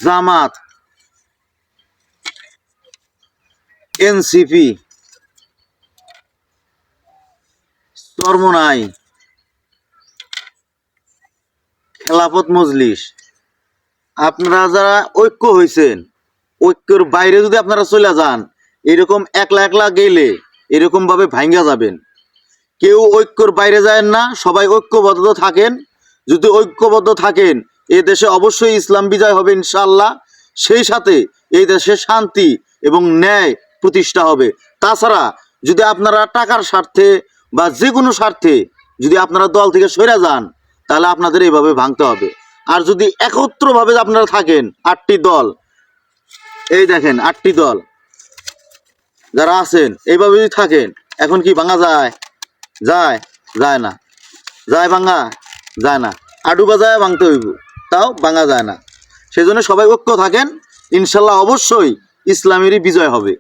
জামাত, NCP, Charmonai, Khelafat Majlis, আপনারা যারা ঐক্য হয়েছেন, ঐক্যর বাইরে যদি আপনারা চলে যান, এরকম একলা একলা গেলে এরকম ভাবে ভাঙ্গা যাবেন। কেউ ঐক্যর বাইরে যায় না, সবাই ঐক্যবদ্ধ থাকেন। যদি ঐক্যবদ্ধ থাকেন, এই দেশে অবশ্যই ইসলাম বিজয় হবে ইনশাআল্লাহ। সেই সাথে এই দেশে শান্তি এবং ন্যায় প্রতিষ্ঠা হবে। তাছাড়া যদি আপনারা টাকার স্বার্থে বা যে কোনো স্বার্থে যদি আপনারা দল থেকে সরে যান, তাহলে আপনাদের এইভাবে ভাঙতে হবে। আর যদি একত্রভাবে আপনারা থাকেন, 8টি দল, এই দেখেন 8টি দল যারা আছেন, এইভাবে যদি থাকেন, এখন কি ভাঙা যায়? যায়? যায় না। যায় ভাঙা? যায় না। আডু বাজায় ভাঙতে হইব, তাও ভাঙা যায় না। সেই জন্য সবাই ঐক্য থাকেন, ইনশাল্লাহ অবশ্যই ইসলামেরই বিজয় হবে।